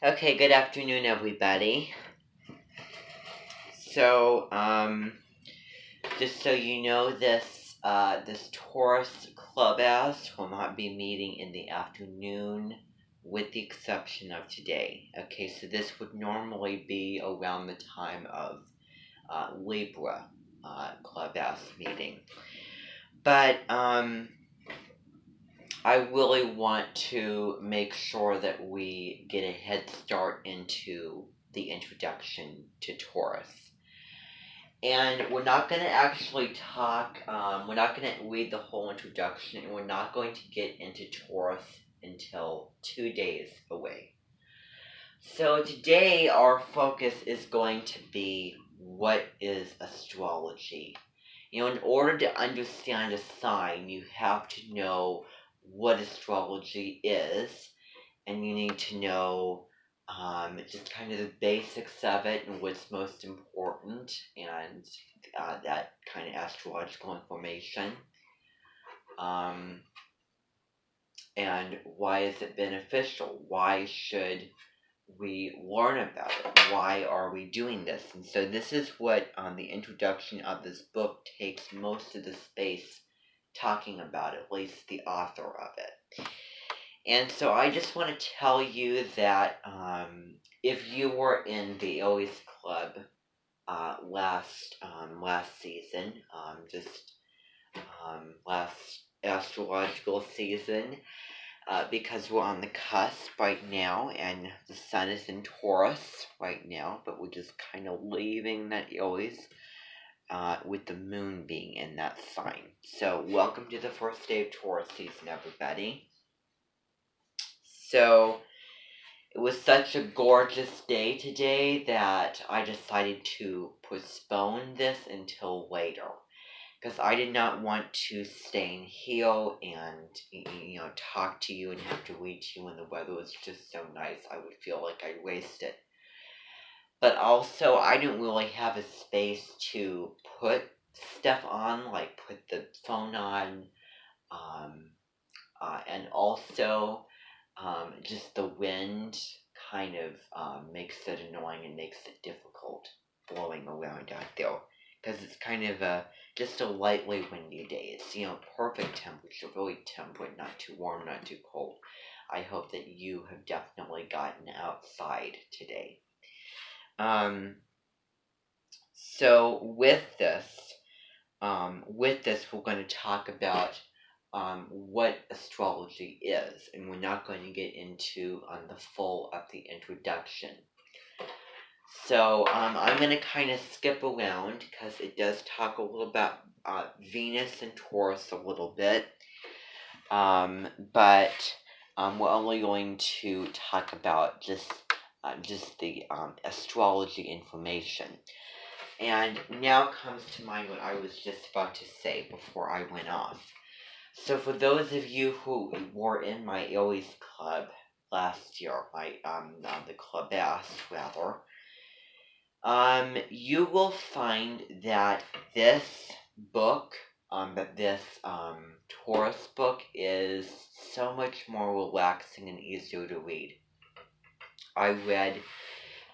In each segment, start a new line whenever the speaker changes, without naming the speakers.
Okay, good afternoon, everybody. So, just so you know, this Taurus Clubhouse will not be meeting in the afternoon, with the exception of today. Okay, so this would normally be around the time of Libra Clubhouse meeting, but I really want to make sure that we get a head start into the introduction to Taurus. And we're not going to actually talk, we're not going to read the whole introduction, and we're not going to get into Taurus until 2 days away. So today, our focus is going to be what is astrology. In order to understand a sign, you have to know what astrology is, and you need to know just kind of the basics of it and what's most important, and that kind of astrological information. And why is it beneficial? Why should we learn about it? Why are we doing this? And so this is what the introduction of this book takes most of the space talking about, at least the author of it. And so I just want to tell you that if you were in the Aries Club last season, last astrological season, because we're on the cusp right now, and the sun is in Taurus right now, but we're just kind of leaving that Aries with the moon being in that sign. So welcome to the first day of Taurus season, everybody. So it was such a gorgeous day today that I decided to postpone this until later, because I did not want to stay in here and talk to you and have to read to you when the weather was just so nice. I would feel like I'd waste it. But also, I didn't really have a space to put stuff on, like put the phone on, and also just the wind kind of makes it annoying and makes it difficult blowing around out there, because it's kind of just a lightly windy day. It's perfect temperature, really temperate, not too warm, not too cold. I hope that you have definitely gotten outside today. So with this, we're going to talk about what astrology is, and we're not going to get into the full of the introduction. So I'm going to kind of skip around because it does talk a little about Venus and Taurus a little bit, but we're only going to talk about just the astrology information. And now comes to mind what I was just about to say before I went off. So for those of you who were in my Aries Club last year, the Clubhouse rather, you will find that this book, this Taurus book, is so much more relaxing and easier to read. I read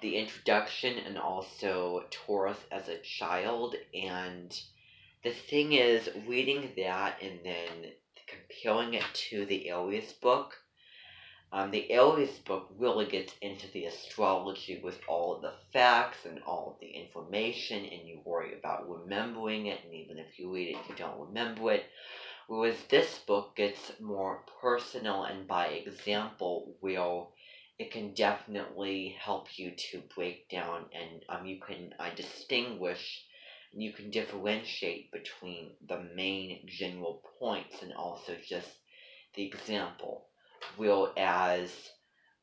the introduction and also Taurus as a child, and the thing is, reading that and then comparing it to the Aries book, the Aries book really gets into the astrology with all of the facts and all of the information, and you worry about remembering it, and even if you read it, you don't remember it. Whereas this book gets more personal and by example, where it can definitely help you to break down, and you can distinguish, and you can differentiate between the main general points and also just the example. Whereas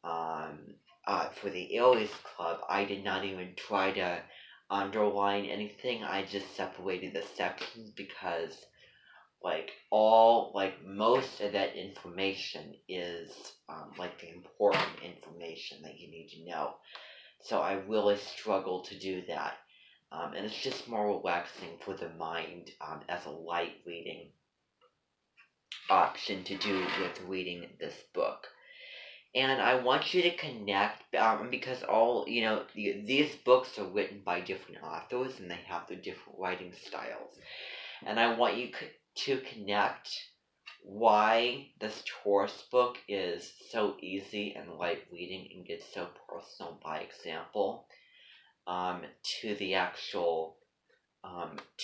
for the Aries Club, I did not even try to underline anything. I just separated the sections because most of that information is the important information that you need to know. So I really struggle to do that. And it's just more relaxing for the mind as a light reading option to do with reading this book. And I want you to connect, because these books are written by different authors and they have their different writing styles. And I want you to connect why this Taurus book is so easy and light reading and gets so personal by example, to the actual,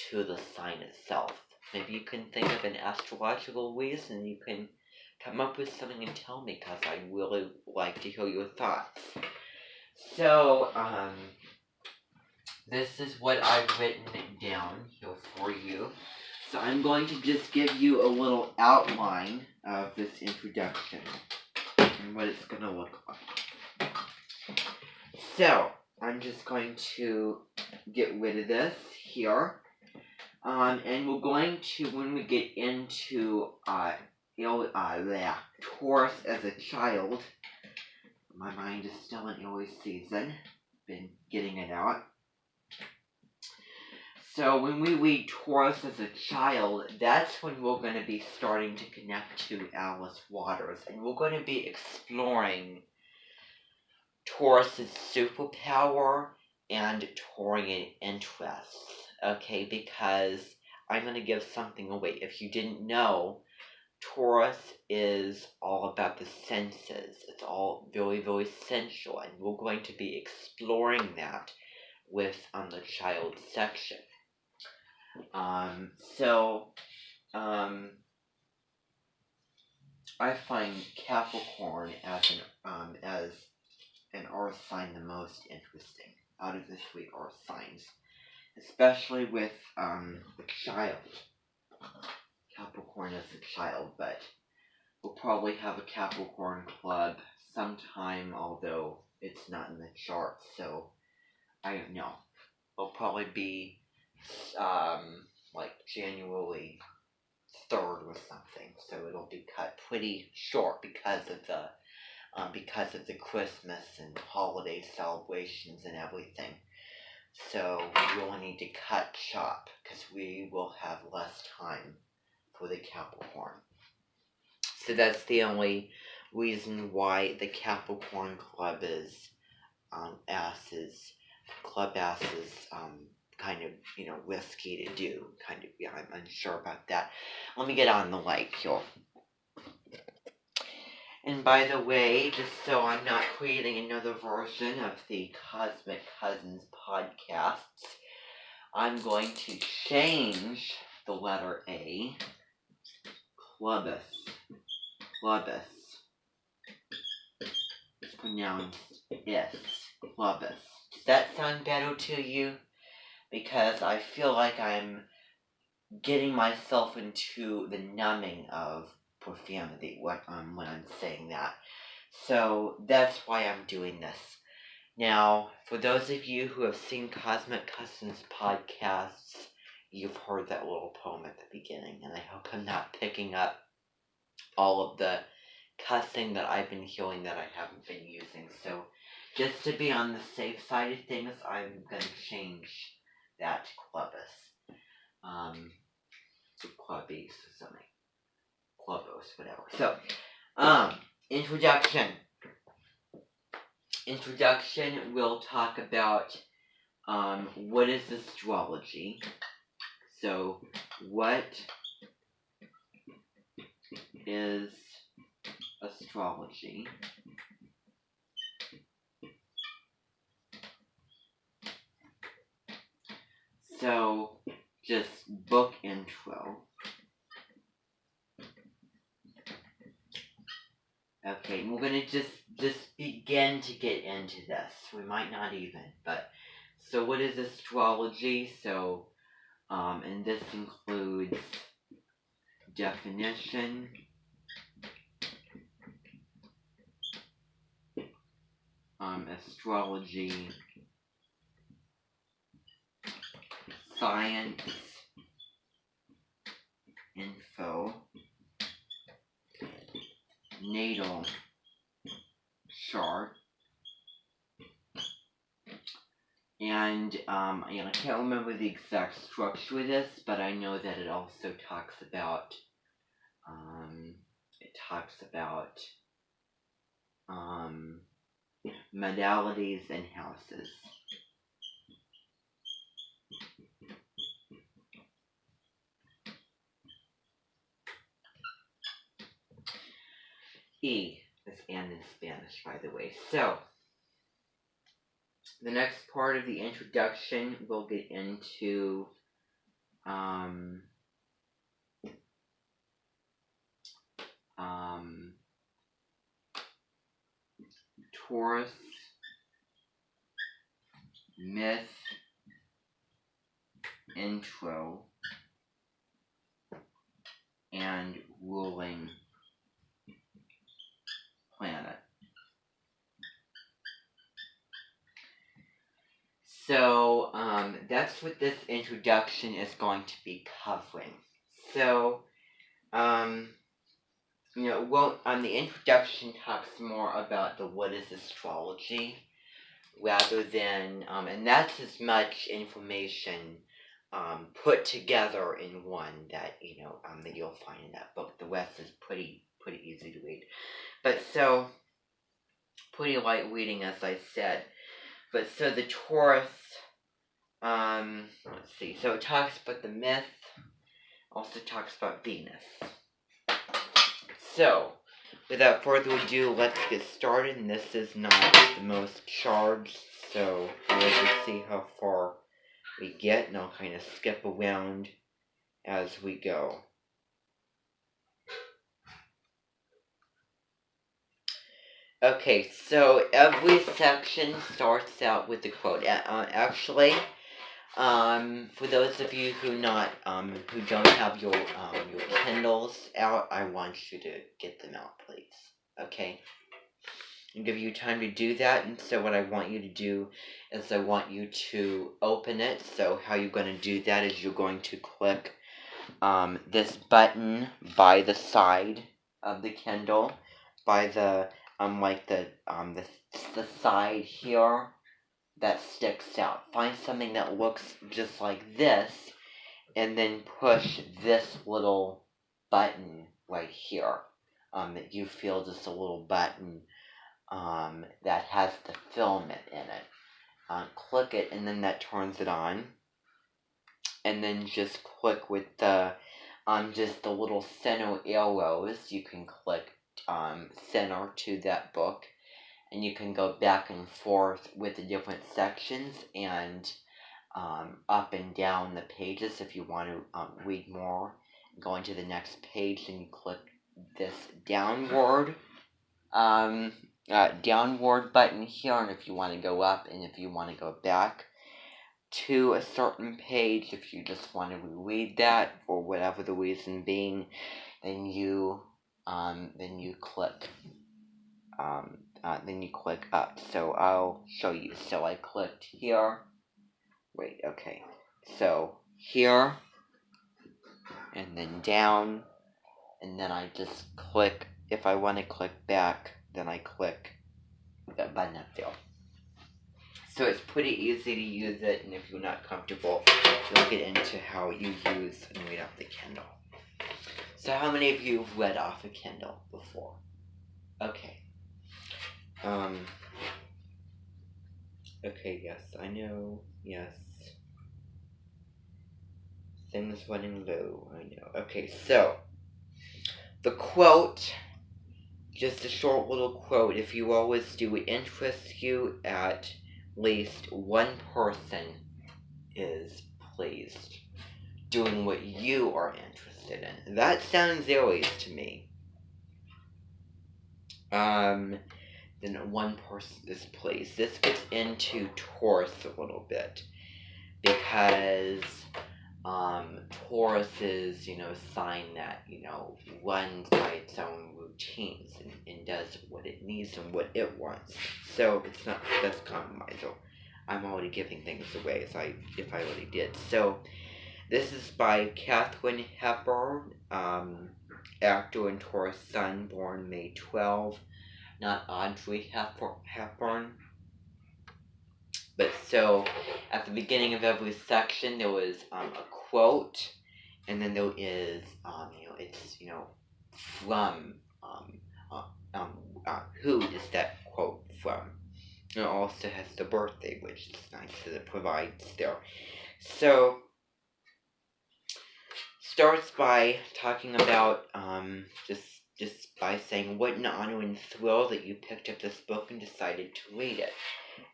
to the sign itself. Maybe you can think of an astrological reason. You can come up with something and tell me, because I really like to hear your thoughts. So, this is what I've written down here for you. So I'm going to just give you a little outline of this introduction and what it's going to look like. So, I'm just going to get rid of this here. And we're going to, when we get into Taurus as a child, my mind is still in Aries season, been getting it out. So when we read Taurus as a child, that's when we're going to be starting to connect to Alice Waters, and we're going to be exploring Taurus's superpower and Taurian interests. Okay, because I'm going to give something away. If you didn't know, Taurus is all about the senses. It's all very, very sensual, and we're going to be exploring that with the child section. I find Capricorn as an earth sign the most interesting out of the 3 earth signs, especially with the child. Capricorn as a child, but we'll probably have a Capricorn club sometime, although it's not in the chart, so I don't know. It'll probably be like January 3rd or something, so it'll be cut pretty short because of the Christmas and holiday celebrations and everything. So we really need to cut shop because we will have less time for the Capricorn. So that's the only reason why the Capricorn club is club asses kind of, risky to do. I'm unsure about that. Let me get on the light here. And by the way, just so I'm not creating another version of the Cosmic Cousins podcasts, I'm going to change the letter A. Clubus. It's pronounced S. Clubus. Does that sound better to you? Because I feel like I'm getting myself into the numbing of profanity when I'm saying that. So that's why I'm doing this. Now, for those of you who have seen Cosmic Cousins podcasts, you've heard that little poem at the beginning, and I hope I'm not picking up all of the cussing that I've been hearing that I haven't been using. So just to be on the safe side of things, I'm going to change that to Clubus. To Clubbies or something. Clubos, whatever. So, introduction. We'll talk about what is astrology. So, what is astrology? So, just book intro. Okay, we're gonna just begin to get into this. We might not even, but so what is astrology? So, and this includes definition, astrology, science, info, natal chart, and I can't remember the exact structure of this, but I know that it also talks about modalities, and houses. E is and in Spanish, by the way. So, the next part of the introduction, we'll get into Taurus, myth, intro, and ruling planet. So, that's what this introduction is going to be covering. So, the introduction talks more about what is astrology, rather than, and that's as much information put together in one that that you'll find in that book. The rest is pretty easy to read, but so pretty light reading, as I said. But so the Taurus, let's see. So it talks about the myth, also talks about Venus. So, without further ado, let's get started. And this is not the most charged, so we'll just see how far we get, and I'll kind of skip around as we go. Okay, so every section starts out with the quote. Actually, for those of you who don't have your Kindles out, I want you to get them out, please. Okay, I'll give you time to do that. And so what I want you to do is I want you to open it. So how you're going to do that is you're going to click this button by the side of the Kindle, by the the side here that sticks out. Find something that looks just like this, and then push this little button right here. That you feel just a little button that has the filament in it. Click it, and then that turns it on. And then just click with the just the little center arrows. You can click center to that book, and you can go back and forth with the different sections and up and down the pages if you want to read more. Going to the next page, and you click this downward downward button here, and if you want to go up, and if you want to go back to a certain page, if you just want to reread that for whatever the reason being, then you click up. So I'll show you. So I clicked here. Wait, okay. So here, and then down, and then I just click. If I want to click back, then I click that button up there. So it's pretty easy to use it, and if you're not comfortable, we'll get into how you use and read off the Kindle. So how many of you have read off a Kindle before? Okay. Okay, yes, I know, yes. Things running low, I know. Okay, so, the quote, just a short little quote. If you always do what interests you, at least one person is pleased doing what you are interested in. That sounds Aries to me. Then one person is pleased. This gets into Taurus a little bit, because Taurus is, sign that, runs by its own routines and does what it needs and what it wants. So it's not that's compromise. I'm already giving things away if I already did. So this is by Katharine Hepburn, actor and Taurus sun, born May 12, not Audrey Hepburn. But so, at the beginning of every section, there was a quote, and then there is, it's, from, who is that quote from? It also has the birthday, which is nice that it provides there. So, starts by talking about just by saying what an honor and thrill that you picked up this book and decided to read it.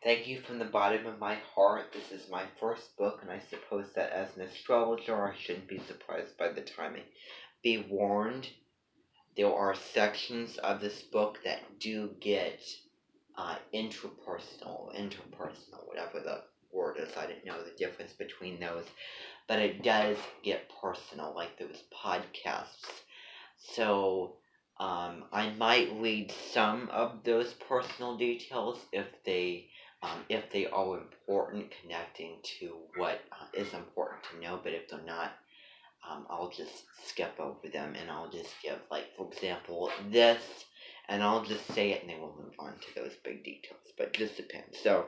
Thank you from the bottom of my heart. This is my first book, and I suppose that as an astrologer, I shouldn't be surprised by the timing. Be warned, there are sections of this book that do get interpersonal, whatever the word is. I didn't know the difference between those. But it does get personal, like those podcasts. So, I might read some of those personal details if they are important, connecting to what is important to know. But if they're not, I'll just skip over them and I'll just give, like, for example, this, and I'll just say it and then we'll move on to those big details. But this depends. So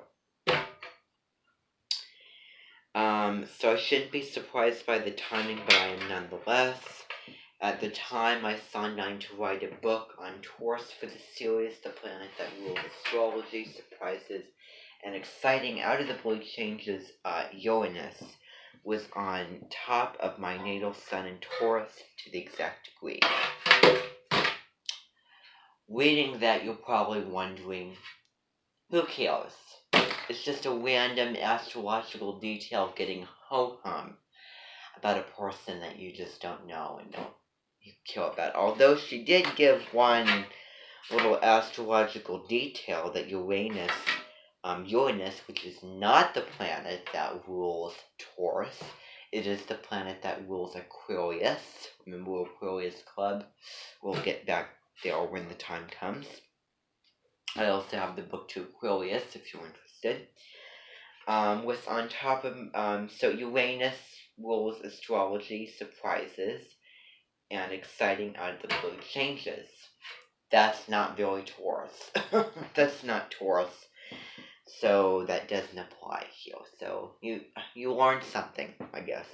I shouldn't be surprised by the timing, but I am nonetheless. At the time, I signed on to write a book on Taurus for the series, The Planet That Rules Astrology, Surprises, and Exciting Out-of-the-Blue Changes. Uranus was on top of my natal sun in Taurus to the exact degree. Reading that, you're probably wondering, who cares? It's just a random astrological detail getting ho-hum about a person that you just don't know and don't care about. Although she did give one little astrological detail that Uranus, which is not the planet that rules Taurus, it is the planet that rules Aquarius. Remember Aquarius Club? We'll get back there when the time comes. I also have the book to Aquarius if you're interested. Was on top of, so Uranus rules astrology, surprises, and exciting out-of-the-blue changes. That's not very Taurus. That's not Taurus. So that doesn't apply here. So you learned something, I guess.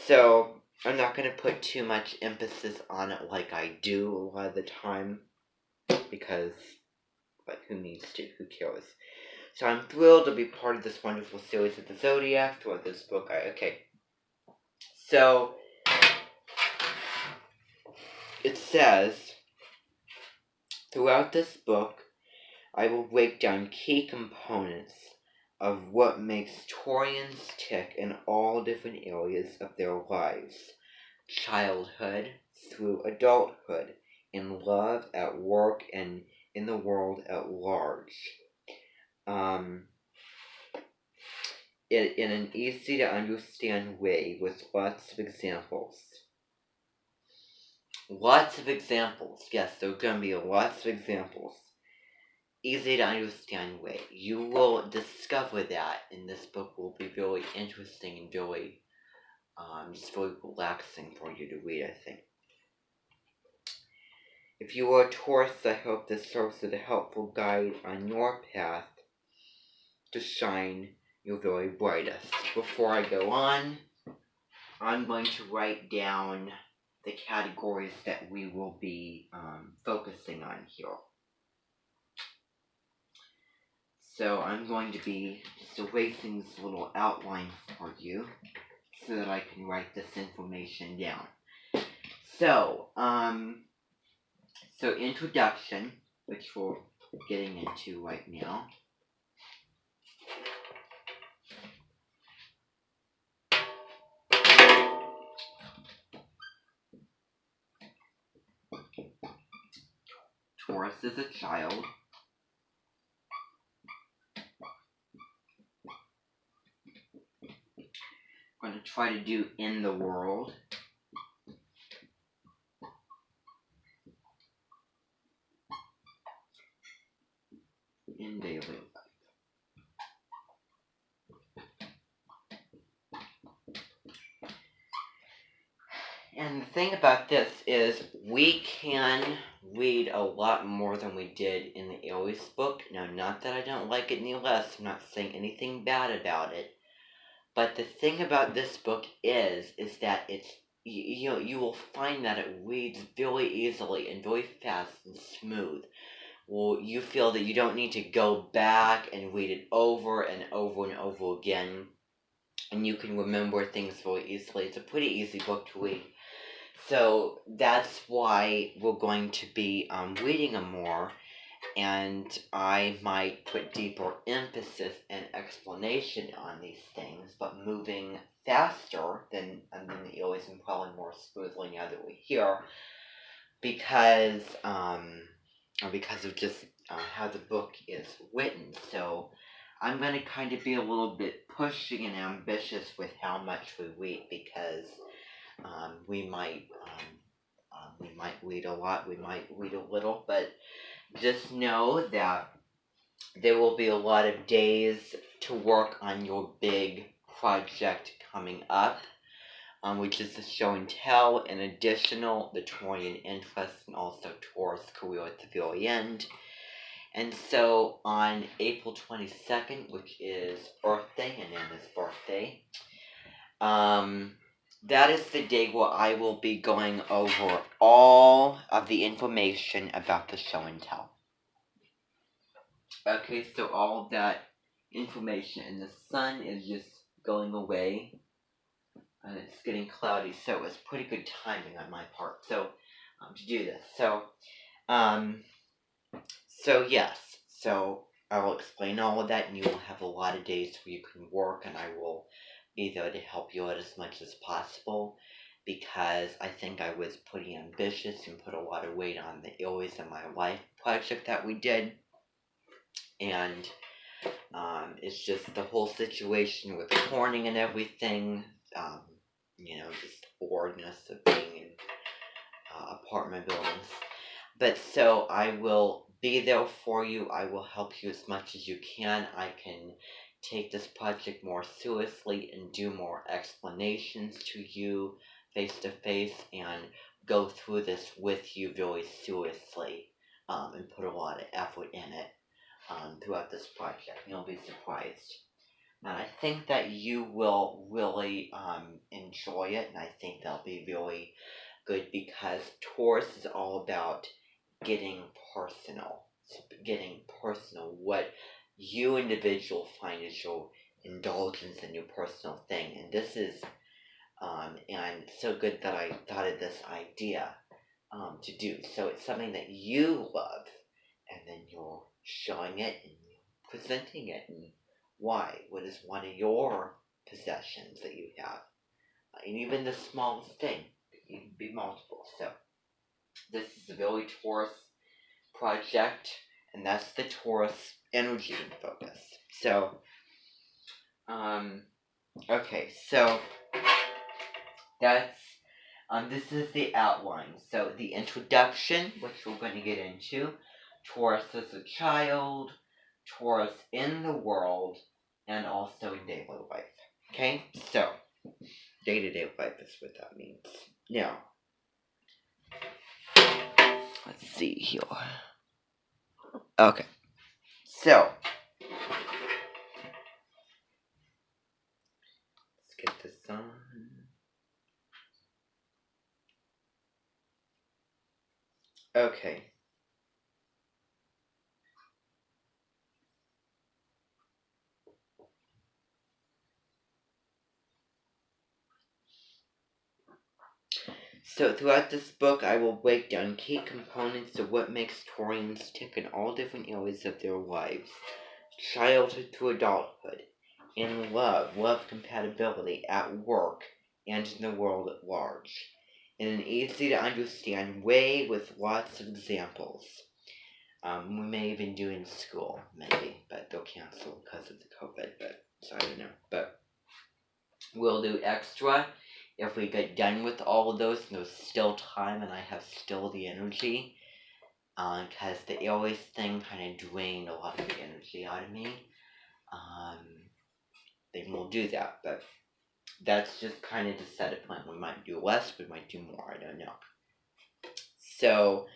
So I'm not going to put too much emphasis on it like I do a lot of the time, because, but who needs to? Who cares? So I'm thrilled to be part of this wonderful series of the Zodiac, throughout this book. So it says, throughout this book, I will break down key components of what makes Taurians tick in all different areas of their lives. Childhood through adulthood, in love, at work, and in the world at large. In an easy to understand way with lots of examples. Lots of examples. Yes, there are going to be lots of examples. Easy to understand way. You will discover that in this book. Will be very interesting and very, just very relaxing for you to read, I think. If you are a Taurus, I hope this serves as a helpful guide on your path to shine your very brightest. Before I go on, I'm going to write down the categories that we will be focusing on here. So I'm going to be just erasing this little outline for you so that I can write this information down. So, introduction, which we're getting into right now. Taurus is a child. I'm going to try to do in the world. In daily life. And the thing about this is we can read a lot more than we did in the Aries book. Now, not that I don't like it any less. I'm not saying anything bad about it. But the thing about this book is that it's, you will find that it reads very easily and very fast and smooth. you feel that you don't need to go back and read it over and over and over again, and you can remember things very easily. It's a pretty easy book to read. So that's why we're going to be reading them more, and I might put deeper emphasis and explanation on these things, but moving faster than the Earwigs and probably more smoothly now that we're here, because of just how the book is written. So I'm going to kind of be a little bit pushing and ambitious with how much we read, because we might read a lot, we might read a little, but just know that there will be a lot of days to work on your big project coming up, which is the show and tell, and additional the Torian interest, and also Taurus career at the very end. And so on April 22nd, which is Earth Day and Anna's birthday, that is the day where I will be going over all of the information about the show and tell. Okay, so all of that information, and the sun is just going away, and it's getting cloudy, so it was pretty good timing on my part, so, to do this. So yes, so I will explain all of that, and you will have a lot of days where you can work, and I will be there to help you out as much as possible, because I think I was pretty ambitious and put a lot of weight on the Earwigs in My Life project that we did, and it's just the whole situation with Corning and everything, just boredness of being in apartment buildings. But so I will be there for you. I will help you as much as you can. I can take this project more seriously and do more explanations to you face to face, and go through this with you very seriously, and put a lot of effort in it throughout this project. You'll be surprised. And I think that you will really enjoy it, and I think that'll be really good, because Taurus is all about getting personal. What you individual find is your indulgence and your personal thing. And this is, and so good that I thought of this idea to do. So it's something that you love, and then you're showing it and presenting it, and why. What is one of your possessions that you have? And even the smallest thing, it can be multiple. So this is a very Taurus project, and that's the Taurus energy and focus. So, okay, so that's, this is the outline. So the introduction, which we're going to get into, Taurus as a child, Taurus in the world, and also in daily life. Okay, so day-to-day life is what that means. Now, let's see here. Okay, so let's get this on. Okay. So throughout this book, I will break down key components of what makes Taurians tick in all different areas of their lives. Childhood to adulthood, in love compatibility, at work, and in the world at large. In an easy to understand way with lots of examples. We may even do in school, maybe, but they'll cancel because of the COVID, so I don't know. But we'll do extra if we get done with all of those and there's still time and I have still the energy, because the Aries thing kind of drained a lot of the energy out of me. Then we'll do that, but that's just kind of to set a plan. We might do less, we might do more, I don't know. So,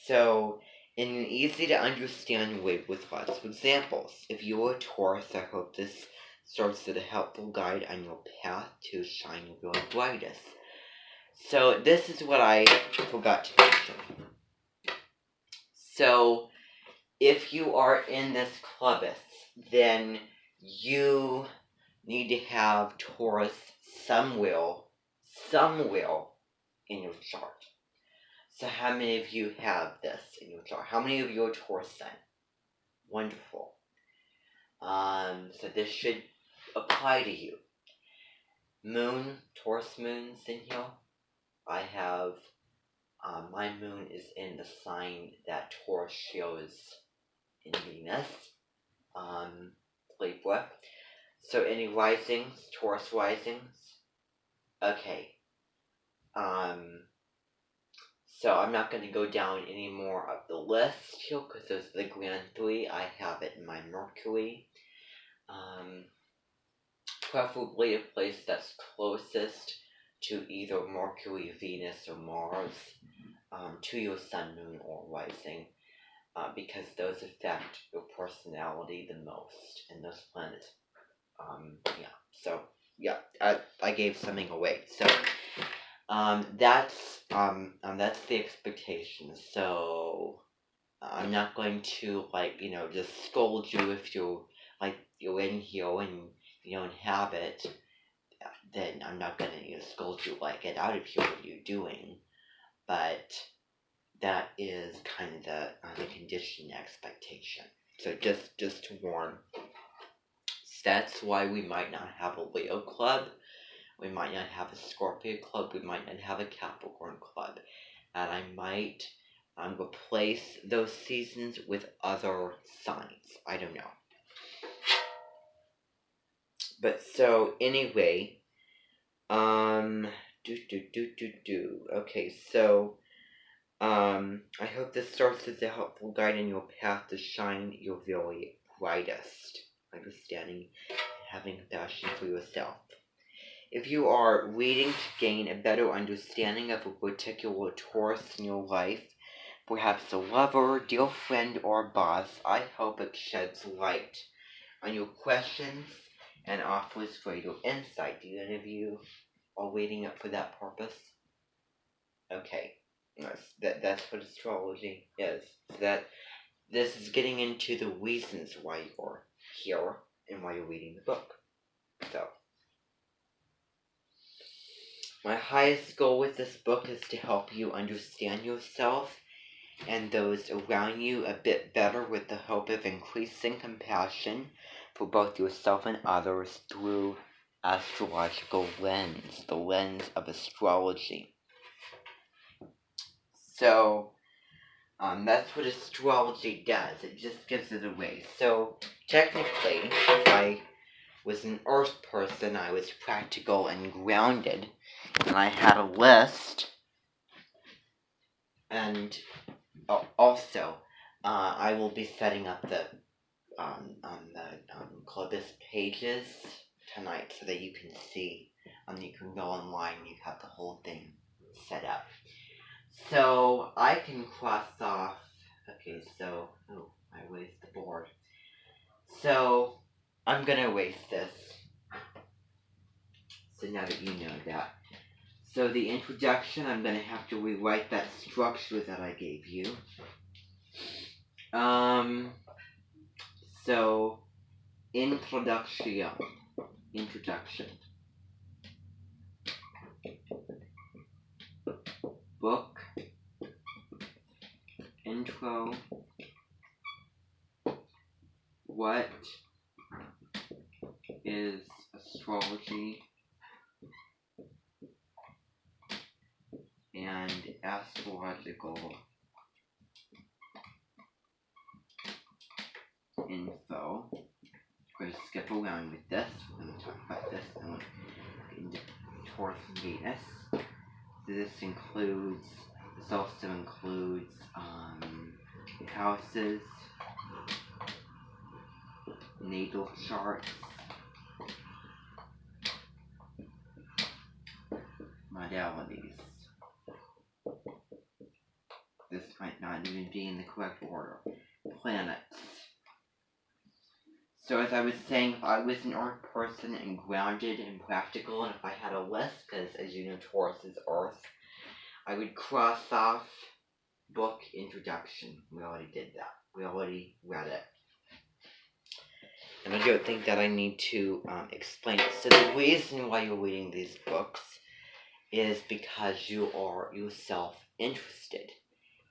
so in an easy to understand way with lots of examples. If you are a Taurus, I hope this serves as a helpful guide on your path to shine your brightest. So this is what I forgot to mention. So if you are in this clubus, then you need to have Taurus somewhere in your chart. So how many of you have this in your chart? How many of you are Taurus sun? Wonderful. So this should apply to you. Moon, Taurus moons in here. I have, my moon is in the sign that Taurus shows in Venus, Libra. So any risings, Taurus risings? Okay. So I'm not going to go down any more of the list here because those are the grand three. I have it in my Mercury. Preferably a place that's closest to either Mercury, Venus, or Mars, to your sun, moon, or rising, because those affect your personality the most, and those planets, I gave something away, so, that's the expectation, so, I'm not going to, just scold you if you're in here and you don't have it, then I'm not gonna scold you get out of here, what are you doing? But that is kind of the condition expectation. So just to warn. That's why we might not have a Leo club, we might not have a Scorpio club, we might not have a Capricorn club. And I might replace those seasons with other signs. I don't know. But so anyway, Okay, so, I hope this serves as a helpful guide in your path to shine your very brightest, understanding, having compassion for yourself. If you are reading to gain a better understanding of a particular Taurus in your life, perhaps a lover, dear friend, or boss, I hope it sheds light on your questions and offers greater insight. Do any of you are waiting up for that purpose? Okay, that's what astrology is. So that this is getting into the reasons why you're here and why you're reading the book. So, my highest goal with this book is to help you understand yourself and those around you a bit better with the hope of increasing compassion for both yourself and others through astrological lens, the lens of astrology. So, that's what astrology does. It just gives it away. So, technically, if I was an earth person, I was practical and grounded, and I had a list, and also, I will be setting up the Clubus pages tonight so that you can see, you can go online and you have the whole thing set up. So, I can cross off, okay, so, I erased the board. So, I'm gonna erase this. So now that you know that. So the introduction, I'm gonna have to rewrite that structure that I gave you. So, introduction. Book. Intro. What is astrology and astrological info? We're going to skip around with this. We're going to talk about this. And we'll get into Taurus and Venus. So this also includes houses, natal charts, modalities. This might not even be in the correct order. Planets. So as I was saying, if I was an earth person and grounded and practical, and if I had a list, because as you know, Taurus is earth, I would cross off book introduction. We already did that. We already read it. And I don't think that I need to explain it. So the reason why you're reading these books is because you are yourself interested.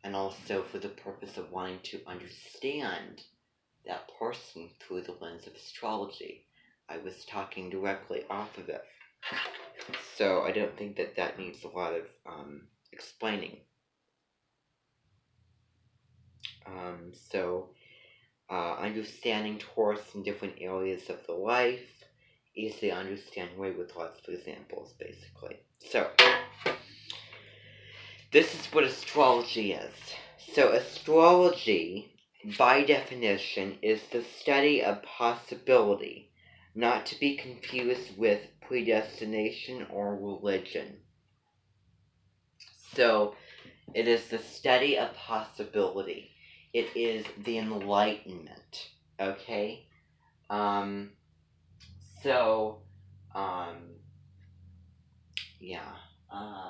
And also for the purpose of wanting to understand that person through the lens of astrology. I was talking directly off of it. So I don't think that that needs a lot of explaining. Understanding Taurus in different areas of the life, easily understand way with lots of examples, basically. So, this is what astrology is. So astrology, by definition, is the study of possibility, not to be confused with predestination or religion. So, it is the study of possibility. It is the enlightenment, okay? Yeah. I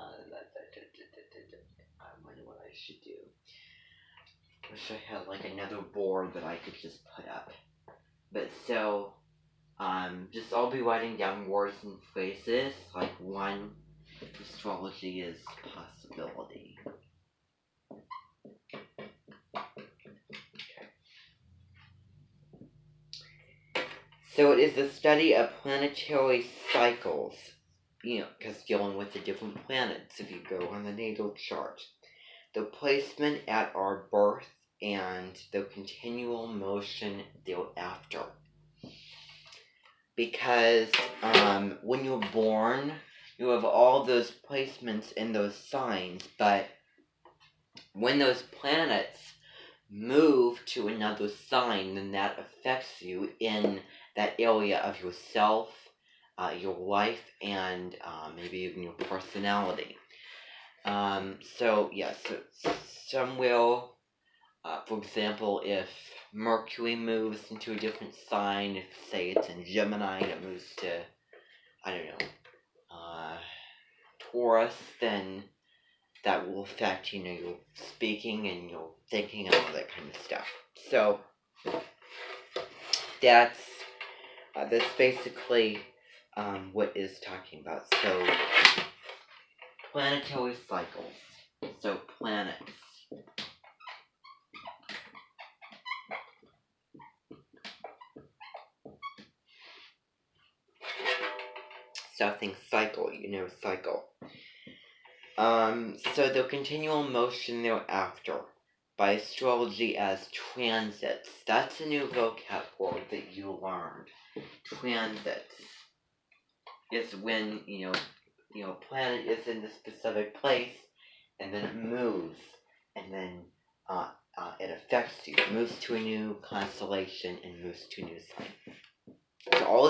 wonder what I should do. Wish I had like another board that I could just put up. But so, just I'll be writing down words and phrases. Like one, astrology is possibility. Okay. So it is the study of planetary cycles. Because dealing with the different planets, if you go on the natal chart. The placement at our birth and the continual motion thereafter. Because when you're born, you have all those placements in those signs, but when those planets move to another sign, then that affects you in that area of yourself, your life, and maybe even your personality. So some will, for example, if Mercury moves into a different sign, if say it's in Gemini and it moves to, I don't know, Taurus, then that will affect, your speaking and your thinking and all that kind of stuff. So, that's basically what is talking about. So, planetary cycles. So, planets. Something cycle, cycle. So the continual motion thereafter, by astrology as transits. That's a new vocab word that you learned. Transits is when, a planet is in a specific place, and then it moves, and then it affects you. It moves to a new constellation and moves to a new sign. So all of these